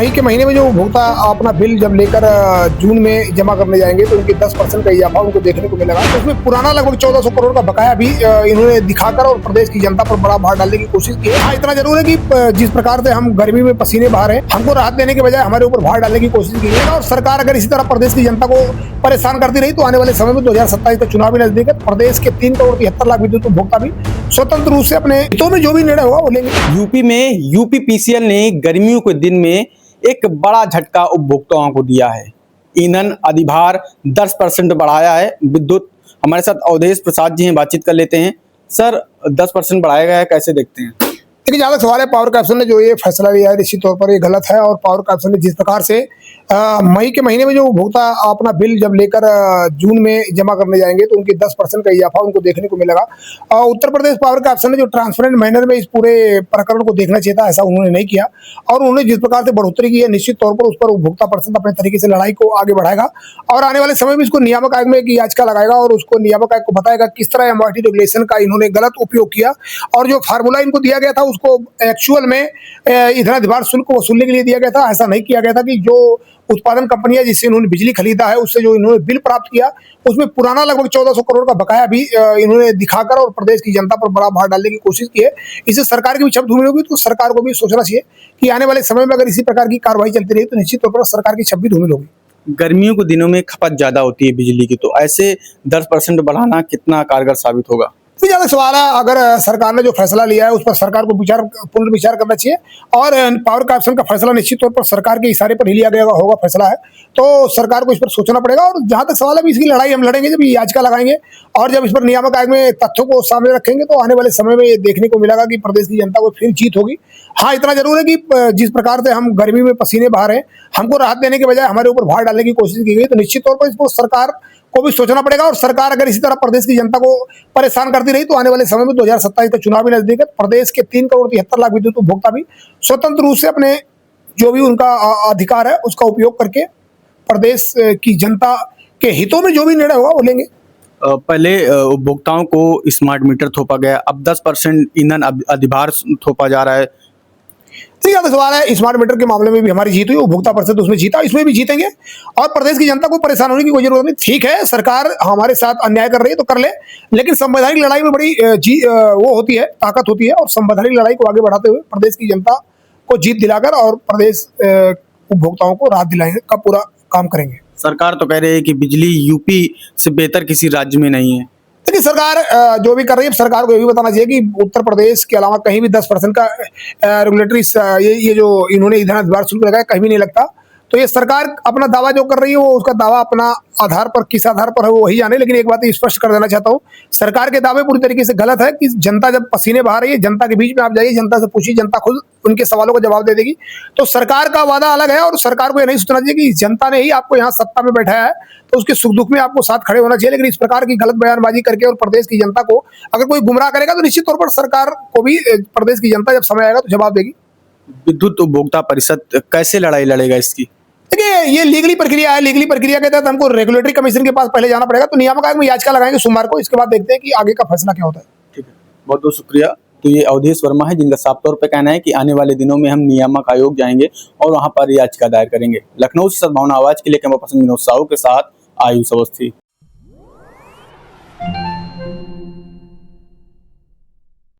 मई के महीने में जो उपभोक्ता अपना बिल जब लेकर जून में जमा करने जाएंगे तो उनके 10% का इजाफा उनको देखने को मिलेगा। तो उसमें पुराना लगभग 1400 करोड़ का बकाया भी इन्होंने दिखाकर और प्रदेश की जनता पर बड़ा भार डालने की कोशिश की है। हाँ, इतना जरूर है कि जिस प्रकार से हम गर्मी में पसीने बहा रहे हैं, हमको राहत देने के बजाय हमारे ऊपर भार डालने की कोशिश की है। और सरकार अगर इसी तरह प्रदेश की जनता को परेशान करती रही तो आने वाले समय में 2027 तक चुनाव भी नजदीक है। प्रदेश के 3,73,00,000 विद्युत उपभोक्ता भी स्वतंत्र रूप से अपने हितों में जो भी निर्णय होगा वो लेंगे। यूपी में यूपीपीसीएल ने गर्मियों के दिन में एक बड़ा झटका उपभोक्ताओं को दिया है। ईंधन अधिभार 10% बढ़ाया है विद्युत। हमारे साथ अवधेश प्रसाद जी हैं, बातचीत कर लेते हैं। सर, 10% बढ़ाया गया है, कैसे देखते हैं? देखिए, जहाँ तक सवाल है, पावर कॉर्पोरेशन ने जो ये फैसला लिया है निश्चित तौर पर ये गलत है। और पावर कॉर्पोरेशन ने जिस प्रकार से मई के महीने में जो उपभोक्ता अपना बिल जब लेकर जून में जमा करने जाएंगे तो उनके 10% का इजाफा उनको देखने को मिलेगा। और उत्तर प्रदेश पावर कॉर्पोरेशन ने जो ट्रांसपेरेंट मैनर में इस पूरे प्रकरण को देखना चाहिए था, ऐसा उन्होंने नहीं किया। और उन्होंने जिस प्रकार से बढ़ोतरी की है, निश्चित तौर पर उस पर उपभोक्ता परिषद अपने तरीके से लड़ाई को आगे बढ़ाएगा और आने वाले समय में इसको नियामक आयोग में एक याचिका लगाएगा और उसको नियामक आयोग को बताएगा किस तरह एमआरटी रेगुलेशन का इन्होंने गलत उपयोग किया। और जो फार्मूला इनको दिया गया था उसको एक्चुअल में ईंधन अधिभार शुल्क को वसूलने के लिए दिया गया था। ऐसा नहीं किया गया था कि जो उत्पादन कंपनियां जिससे इन्होंने बिजली खरीदा है उससे जो इन्होंने बिल प्राप्त किया उसमें पुराना लगभग 1400 करोड़ का बकाया भी इन्होंने दिखाकर और प्रदेश की जनता पर बड़ा भार डालने की कोशिश की है। इससे सरकार की भी छवि धूमिल होगी। तो सरकार को भी सोचना चाहिए कि आने वाले समय में अगर इसी प्रकार की कार्रवाई चलती रही तो निश्चित तौर पर सरकार की छवि धूमिल होगी। गर्मियों के दिनों में खपत ज्यादा होती है बिजली की, तो ऐसे 10% बढ़ाना कितना कारगर साबित होगा? ज्यादा सवाल है, अगर सरकार ने जो फैसला लिया है उस पर सरकार को पुनर्विचार करना चाहिए। और पावर कॉर्पोरेशन का फैसला निश्चित तौर पर सरकार के इशारे पर ही लिया गया होगा फैसला है, तो सरकार को इस पर सोचना पड़ेगा। और जहां तक सवाल है, इसकी लड़ाई हम लड़ेंगे जब याचिका लगाएंगे और जब इस पर नियामक आयोग में तथ्यों को सामने रखेंगे तो आने वाले समय में ये देखने को मिलेगा कि प्रदेश की जनता को फिर जीत होगी। हाँ, इतना जरूर है कि जिस प्रकार से हम गर्मी में पसीने बहा रहे हैं, हमको राहत देने के बजाय हमारे ऊपर भार डालने की कोशिश की गई, तो निश्चित तौर पर इसको सरकार को भी सोचना पड़ेगा। और सरकार अगर इसी तरह प्रदेश की जनता को परेशान करती रही तो आने वाले समय में 2027 तक चुनाव भी नजदीक है। प्रदेश के 3,73,00,000 विद्युत उपभोक्ता भी स्वतंत्र रूप से अपने जो भी उनका अधिकार है उसका उपयोग करके प्रदेश की जनता के हितों में जो भी निर्णय होगा वो लेंगे। पहले उपभोक्ताओं को स्मार्ट मीटर थोपा गया, अब 10% ईंधन अधिभार थोपा जा रहा है। तो सवाल है, स्मार्ट मीटर के मामले में भी हमारी जीत हुई, उपभोक्ता परिषद उसमें जीता, इसमें भी जीतेंगे। और प्रदेश की जनता को परेशान होने की कोई जरूरत नहीं। ठीक है, सरकार हमारे साथ अन्याय कर रही है तो कर ले, लेकिन संवैधानिक लड़ाई में बड़ी वो होती है, ताकत होती है। और संवैधानिक लड़ाई को आगे बढ़ाते हुए प्रदेश की जनता को जीत दिलाकर और प्रदेश उपभोक्ताओं को राहत दिलाने का पूरा काम करेंगे। सरकार तो कह रही है कि बिजली यूपी से बेहतर किसी राज्य में नहीं है। देखिए, सरकार जो भी कर रही है, सरकार को ये भी बताना चाहिए कि उत्तर प्रदेश के अलावा कहीं भी 10% का रेगुलेटरी ये जो इन्होंने ईंधन अधिभार शुल्क लगाया कहीं भी नहीं लगता। तो ये सरकार अपना दावा जो कर रही है वो उसका दावा अपना आधार पर किस आधार पर है वो वही जाने। लेकिन एक बात स्पष्ट कर देना चाहता हूँ, सरकार के दावे पूरी तरीके से गलत है। कि जनता जब पसीने बहा रही है, जनता के बीच में आप जाइए, जनता से पूछिए, जनता खुद उनके सवालों का जवाब दे देगी। तो सरकार का वादा अलग है और सरकार को ये नहीं सोचना चाहिए कि जनता ने ही आपको यहाँ सत्ता में बैठाया है तो उसके सुख दुख में आपको साथ खड़े होना चाहिए। लेकिन इस प्रकार की गलत बयानबाजी करके और प्रदेश की जनता को अगर कोई गुमराह करेगा तो निश्चित तौर पर सरकार को भी प्रदेश की जनता जब समय आएगा तो जवाब देगी। विद्युत उपभोक्ता परिषद कैसे लड़ाई लड़ेगा इसकी? देखिए, ये लीगली प्रक्रिया है। लीगली प्रक्रिया के तहत हमको रेगुलेटरी कमीशन के पास पहले जाना पड़ेगा। तो नियामक आयोग में याचिका लगाएंगे सोमवार को, इसके बाद देखते हैं कि आगे का फैसला क्या होता है। ठीक है, बहुत बहुत शुक्रिया। तो ये अवधेश वर्मा है जिनका साफ तौर पे कहना है कि आने वाले दिनों में हम नियामक आयोग जाएंगे और वहां पर याचिका दायर करेंगे। लखनऊ से सद्भावना आवाज के लिए कैमरा पर्सन विनोद साहू के साथ आयुष अवस्थी।